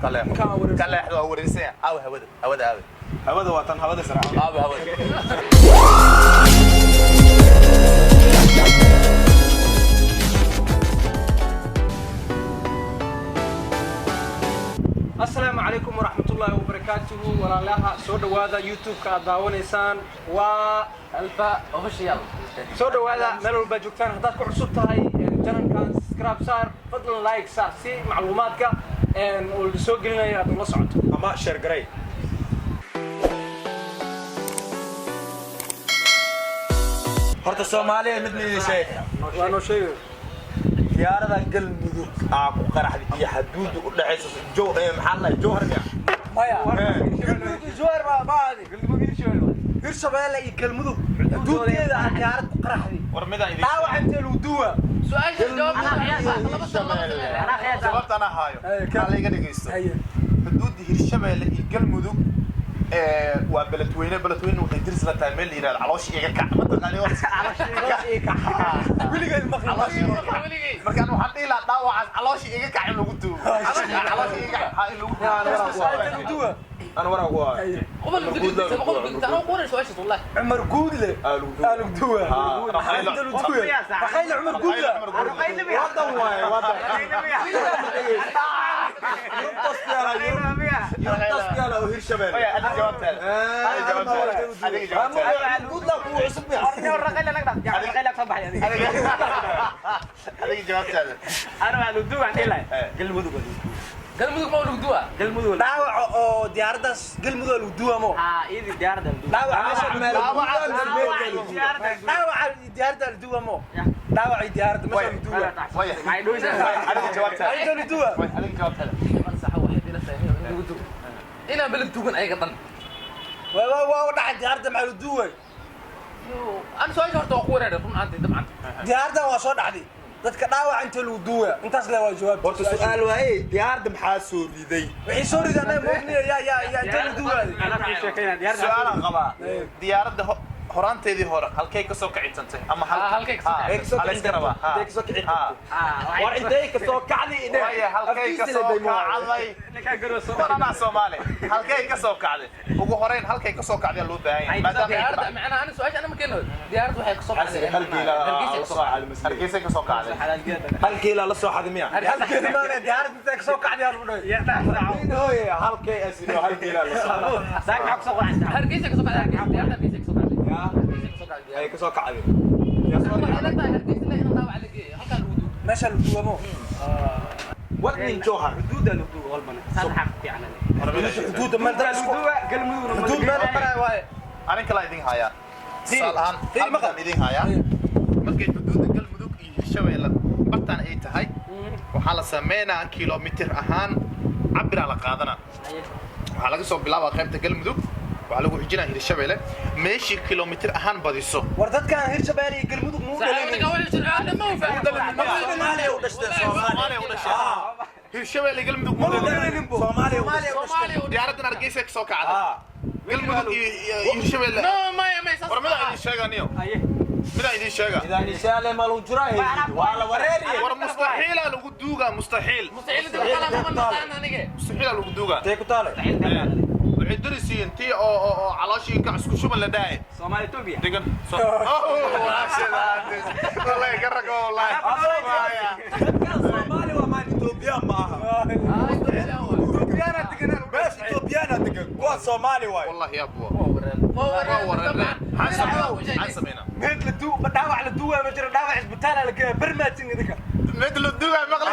كله هو ورثة أو هودا وطن هودا صراحة هودا السلام عليكم ورحمة الله وبركاته ولا لها سود هذا يوتيوب كداون إنسان و الفا أوفيشال سود هذا ملول بجوكتان هذا كل عصبت هاي جنن كان سكراب صار فضل لايك صار سي معلوماتك إن والسوق لنا يا عبد الله صعد أما شير جري هرت الصومالية مثل شيء وأنا شيء ديارة قلب أبو قرح دي حدود ولا عيسى جو محل جوهر ما يا جوهر ما هذه قلت ما قلت شو هرش بلا يكلموا حدود كذا ديارة قرح دي ورمدا إذا داوع أنت الودوة سؤال جواب أنا جوابت أنا هايو كان لي قد يقيس حدود هرشبيل يقلمدو وبلتوينه وحي درس لا تعمل لي العلاش إيجا كع ما تقالي علاش إيجا ولي markaan waxaan dhihi lahaa dhaawacaas calooshii iga kacay lagu duubo calooshii iga kacay lagu duubo أنا ورا هو عمر قودله قالوا دوه تخيل عمر قودله وطن واي وطن ينتص يا وهير شباب أنا جاوبتها قودله هو عصب هذه جاوبتها أنا قالوا دوه عن إيه قلمودك ما ولك دوا قلمودو داوع oo diyaaradaas galmudug lagu duwa mo إيدي ديارده daawac diyaarada la duwa mo daawac diyaarada ma soo duwa ما يدوي هذه جاوبتها ay doo duwa هذه جاوبتها من صح واحد إلى سنة ودوا إنا بلد توجن أي قطن waa dhaxay diyaarada ma la duwa أنا سؤال شرط أقول هذا فم أنت طبعا diyaarada waa soo dhaxday dadka dhaawac inta lagu duwa intaas la waa jawaab horta su'aal waaye diyaarada maxaa soo riday wixii soo ridanay moogniya ya inta lagu duwa أنا في شيء ديارده سؤال قبا ديارده horaanteedii hore halkay ka soo kacintay ama halkay ka soo kacintay war intee ka soo kacday way halkay ka soo kacday ana Soomaali halkay ka soo kacday ugu horeyn halkay ka soo kacday loo baahan yahay maadaama macna أنا سؤال أنا ممكن ديارده waxay ka soo kacday halkay ka soo kacday halkii la soo xadmiya halkii ma diyaarada ka soo kacday halkii asino halkii la soo saak ka soo kacday hargeysa ka soo kacday diyaarada hargeysa ka soo kacday ay ka soo kacday يا صاحبي أنا لا hargeysa la ina daawac lagu halka lagu duubo meesha lagu duwa mo wadnin joohar xuduuda lagu duwa walbana صح يعني xuduuda ma dara lagu duwa galmudug xuduud ma qara waaye arin kala idin haya salahan halkan idin haya markay xuduuda galmudug iyo Hirshabeelle bartaan ay tahay waxa la sameeynaa kiiloomitir ahaan cabir la qaadana waxa laga soo bilaabaa qaybta galmudug waxa lagu xijinaa Hirshabeelle meeshii kiiloomitir ahaan badiso war dadkan Hirshabeelle iyo galmudug muu Soomaaliya u dhashay Hirshabeelle galmudug Soomaaliya diyaaraddan Hargeysa ka soo kacday galmudug iyo Hirshabeelle ما يصير warmada idin sheeganiyo mida idin sheega إذا نسأله ما لو جراه ولا وريري war mustaxiil lagu duuga mustaxiil مستحيل تقول ما نطعنا نيجي mustaxiil lagu duuga تيكو طالع waxay dirisiin tii oo calooshin ka isku shuban la dhaay Soomaali Ethiopia degan wallahi garag wallahi Soomaali waa ma Ethiopia ma aha بس إثيوبيانا تقول قوة صومالي واي والله يا ابو ما حسبنا مثل الدو داوع الدو ما جرى داوع اسبتال لك برماتين ذيك مثل الدواء مغلق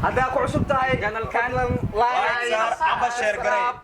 هذا كعصب تاعي كان الكلام لايك عبا شير قريب